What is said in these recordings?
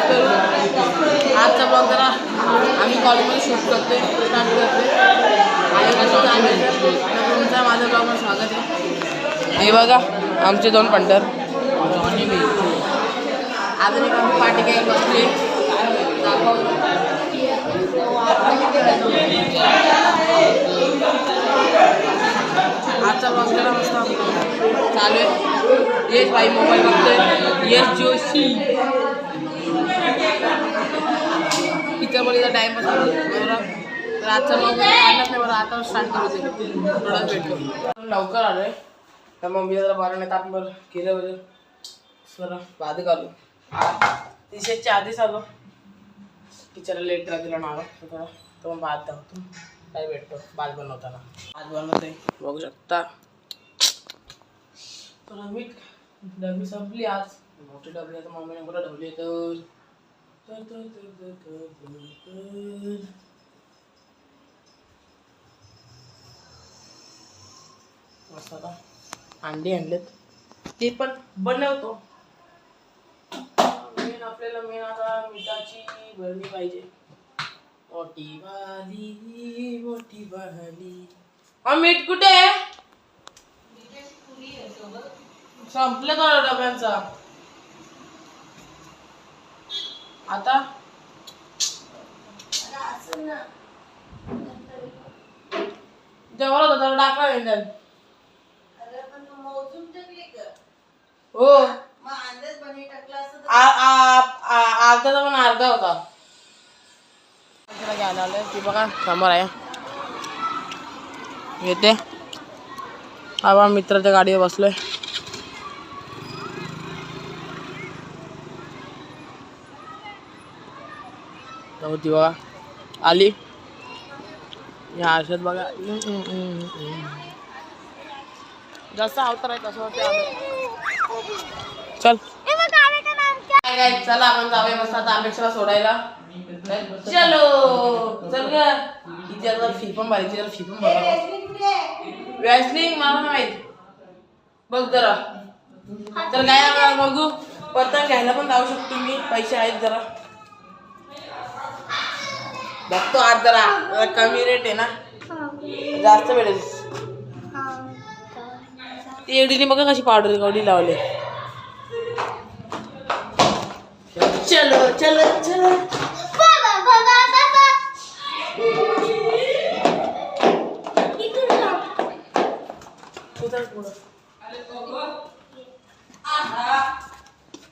करू. आजचा ब्लॉग जरा आम्ही कॉलेजमध्ये शूट करतोय, स्टार्ट करतोय आणि तुमचं माझ्या ब्लॉगवर स्वागत आहे. हे बघा आमचे 2 पंटर अजून एक आम्ही पार्टी काही बसली आजचा ब्लॉग जरा मस्त चालू आहे. येस भाई मोबाईल बघतोय. येस जोशी पिक्चरमध्ये टाइम बरोबर. तर आजचा ब्लॉग आलाच नाही बरं. आता स्टार्ट करू दे, थोडा भेटतो. लवकर आलो आहे तर मम्मी जरा बरं नाही तर आपण बरं केलं बरं सर बाद घालू 300च्या आधीच आलो. टीचरला लेट दिला नाव तर मग भात धावतो काय भेटतो भात बनवताना. भात बनवते बघू शकता. तर मीठ डबी संपली आज. मोठी डबी आहे तर मम्मीने कुठं ठेवली तर मस्त. आता अंडी आणलेत ते पण बनवतो. आपल्याला मेन आता मिठाची भरणी पाहिजे. मोठी वाली हा मीठ कुठे आहे? संपलं का डब्यांचा आता? जेव्हा होता त्याला टाकला नाही हो अर्धा पण अर्धा होता. घ्यायला आलोय ती बघा समोर आहे येते. बाबा मित्राच्या गाडीवर बसलोय. ती बघा आली या आरशात बघा. जसं अवतार आहे तसं चल काय चला आपण जाऊया मस्त आता अपेक्षाला सोडायला. चलो चल ग. इथे आता फी पण भरायची. फी पण भरा व्यासलिंग मला माहित बघ जरा. तर काय बघू पतंग घ्यायला पण जाऊ शकतो मी. पैसे आहेत जरा बघतो आज जरा कमी रेट आहे ना जास्त भेटेल. ती एवढीने बघा कशी पावडर कवडी लावले. चलो चलो चलो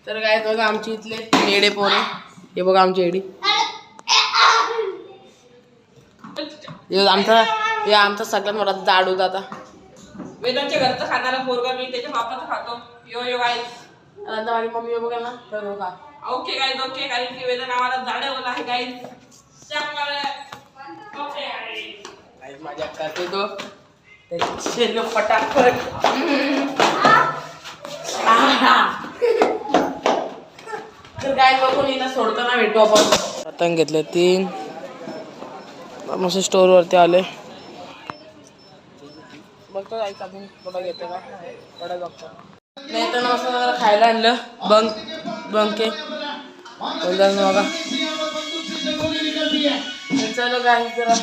तर काय बघा आमची इथले येडे पोरे. हे बघा आमची एडी. आमचा सगळ्यात मोठा जाड होता. आता वेदांच्या घरचं खाणारा पोरगा मी त्याच्या बापाचं खातो. यो यो गाईस आता माझी मम्मी बघा ना तर बघा ओके गाईस ओके कारण की वेदा नावाला जाडे बोला आहे गाईस. ओके गाईस माझ्या करते तो त्याचे फटाफट. तर काय बघून हिला सोडताना भेटू आपण. पतंग घेतले 3 मस्त स्टोर वरती आले. बघतो जायचं आपण थोडा घेतो का थोडा बघतो. नाही तर मस्त खायला आणलं बंके बघा. चलो काय जरा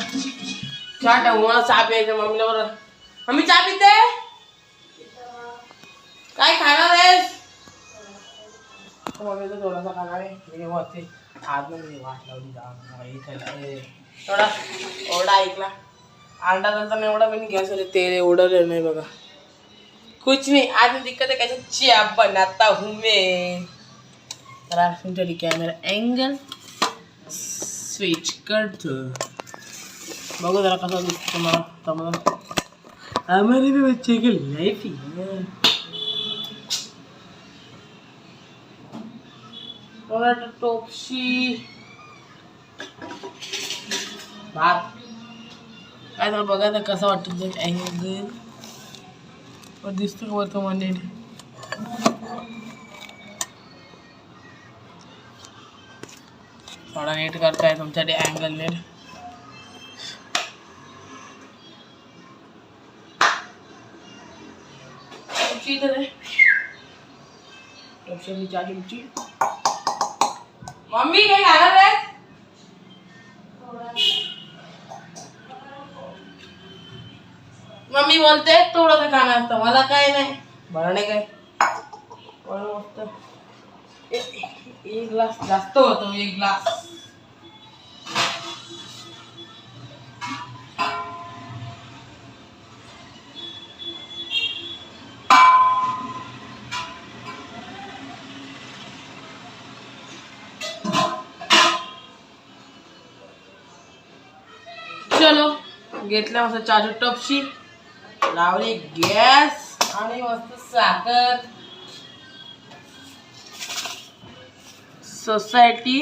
चहा टाकू. मला चहा प्यायचं मम्मीला बरं. मम्मी चहा पिते काय खाणार आहेस? मम्मीचं थोडासा खाणार आहे. मी वरती आज मी वाट लावली थोडा ओरडा ऐकला. अंडा नंतर एवढा पण गॅस होते तेल एवढं नाही बघा. कुछ नहीं आज दिक्कत है कैसे चिया बनाता हूँ मैं. चलिए कैमरा एंगल स्विच करतो. बघू जरा कसं दिसतं तुम्हाला. हमारे भी बच्चे की लाइफ ही है. टोपशी भात काय तर बघा तर कसं वाटतं अँगल दिसतो का वरतो मध्ये. थोडा नीट करताय तुमच्यासाठी अँगल नीट. टोपशी 4 चमची मम्मी काय खाणार आहे? मम्मी बोलते थोडं तर खाणार तर मला काय नाही बरं नाही काय एक ग्लास जास्त होतो एक ग्लास चलो घेतल्या मस्त चहाची टपशी लावली गॅस आणि मस्त साखर सोसायटी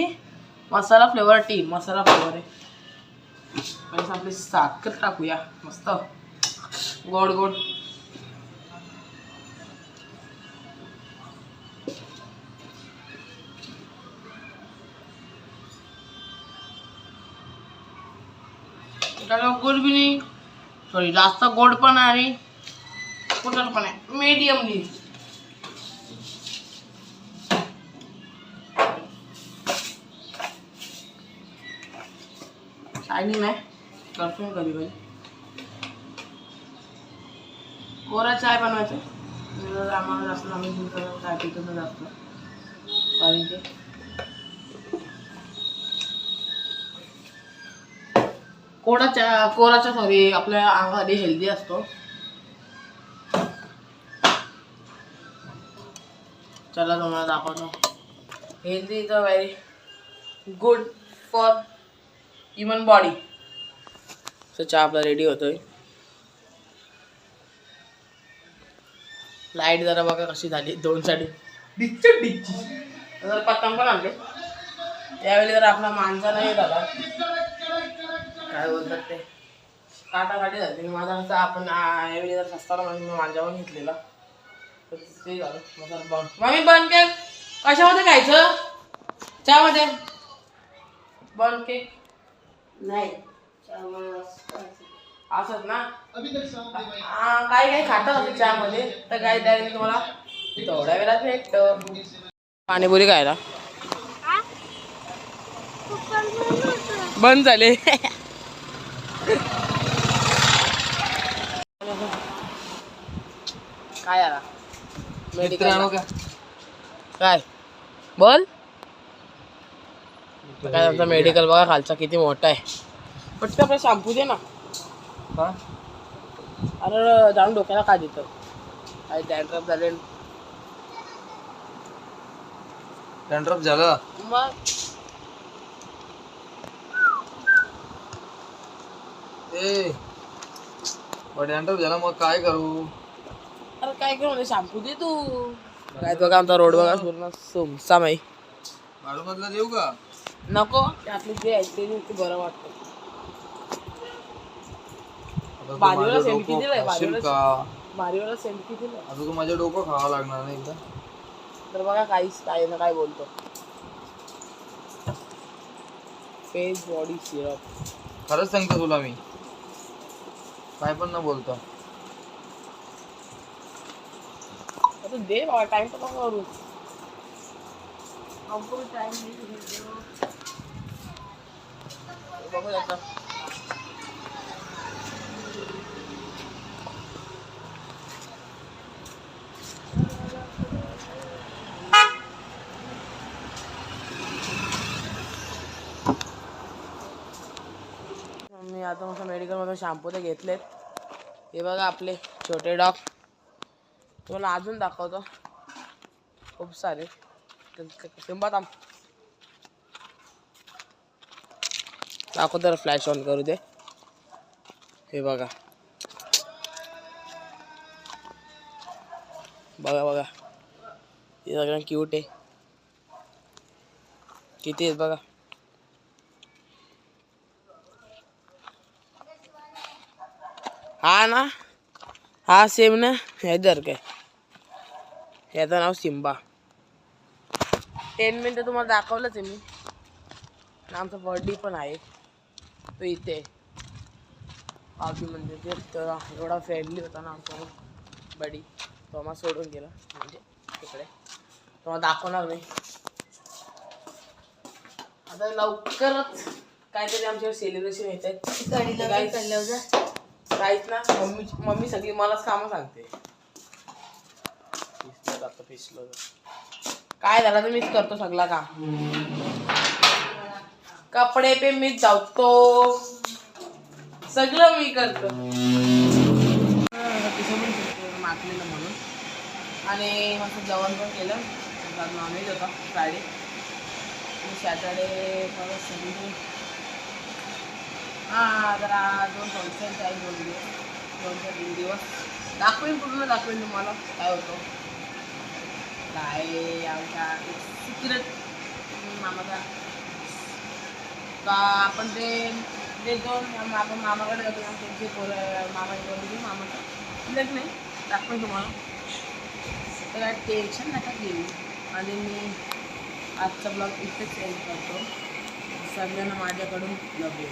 मसाला फ्लेवर टी मसाला फ्लेवर आहे आणि आपली साखर टाकूया मस्त गोड गोड गोड भी नाही सॉरी जास्त गोड पण आणि कुठं पण आहे मीडियमली शायनी नाही करतो कधी कधी कोरा चाय बनवायचं आम्हाला जास्त आम्ही चाय पितो तर जास्त कारण की कोराचा सॉरी आपल्या अंगासाठी हेल्दी असतो चला तुम्हाला दाखवतो healthy is a very good for human body so चहा आपला रेडी होतोय लाईट जरा बघा कशी झाली 2 साठी डिच्ची जर पतंग पण आणले त्यावेळी जर आपला माणसा नाही झाला काय बोलतात ते काटाकाटी झाली माझा असं आपण यावेळी जर सस्ताला मी माझ्या पण घेतलेला तर ते झालं मग बन मग मी बन केक कशामध्ये खायचं चहामध्ये बन केक नाही असंच ना काही काही खातात असं चहामध्ये तर काही डायरेक्ट तुम्हाला थोड्या वेळात भेटतं पाणीपुरी खायला बंद झाले काय आला मेडिकल काय बोल काय आमचा मेडिकल बघा खालचा किती मोठा आहे फक्त आपला शॅम्पू दे ना अरे जाऊन डोक्याला काय देतं काय डॅन्ड्रफ झाले डॅन्ड्रफ झालं मग डॅन्ड्रफ झाला मग काय करू अरे काय करू शॅम्पू दे तू काय बघा आमचा रोड बघा पूर्ण सुमसाम आहे भाडू मधला देऊ का नको आपली जे आहे ते बरं वाटतं बारीवाला सेंट किती आहे बारीवाला सेंट किती आहे आता तू माझं डोकं खावं लागणार नाही एकदा तर बघा काहीच काय ना काय बोलतो फेस बॉडी सिरप खरंच सांगतो तुला मी काय पण न बोलतो आता दे बाबा टाइम तर नको करू बघू आता मी आता मस्त मेडिकलमधून शॅम्पू ते घेतलेत हे बघा आपले छोटे डॉग तुम्हाला अजून दाखवतो खूप सारे सिंबा थांब दाखव तर फ्लॅश ऑन करू दे हे बघा बघा बघा हे सगळं क्यूट आहे किती आहेत बघा हा ना हा सेम ना हैदर काय याचं नाव सिम्बा 10 मिनिटं तुम्हाला दाखवलंच आहे मी आमचा बर्थडे पण आहे तो इथे आधी म्हणजे ते तर एवढा फ्रेंडली होता ना आमचा बडी तो आम्हाला सोडून गेला म्हणजे तिकडे तुम्हाला दाखवणार नाही आता लवकरच काहीतरी आमच्याकडे सेलिब्रेशन येत आहेत. काहीच ना मम्मी सगळी मलाच कामं सांगते. पिसलं काय झालं तर मीच करतो सगळं काम. कपडे पे मीच जातो, सगळं मी करतो. मागलेलं म्हणून आणि मस्त जेवण पण केलं. नॉनव्हेज होता फ्रायडे आणि सॅटर्डे परत संडे. हां जरा 2 फंक्शन्स आहे 2 ते 3 दिवस. पूर्ण दाखवेन तुम्हाला काय होतं काय आमच्या सिक्रेट मामाचा का आपण ते 2 आपण मामाकडे जातो. त्यांचे पोरं मामाचं लग्न नाही दाखवेन तुम्हाला. तर काय टेन्शन नका घेऊ. आणि मी आजचा ब्लॉग इथेच एंड करतो. सगळ्यांना माझ्याकडून लव यू.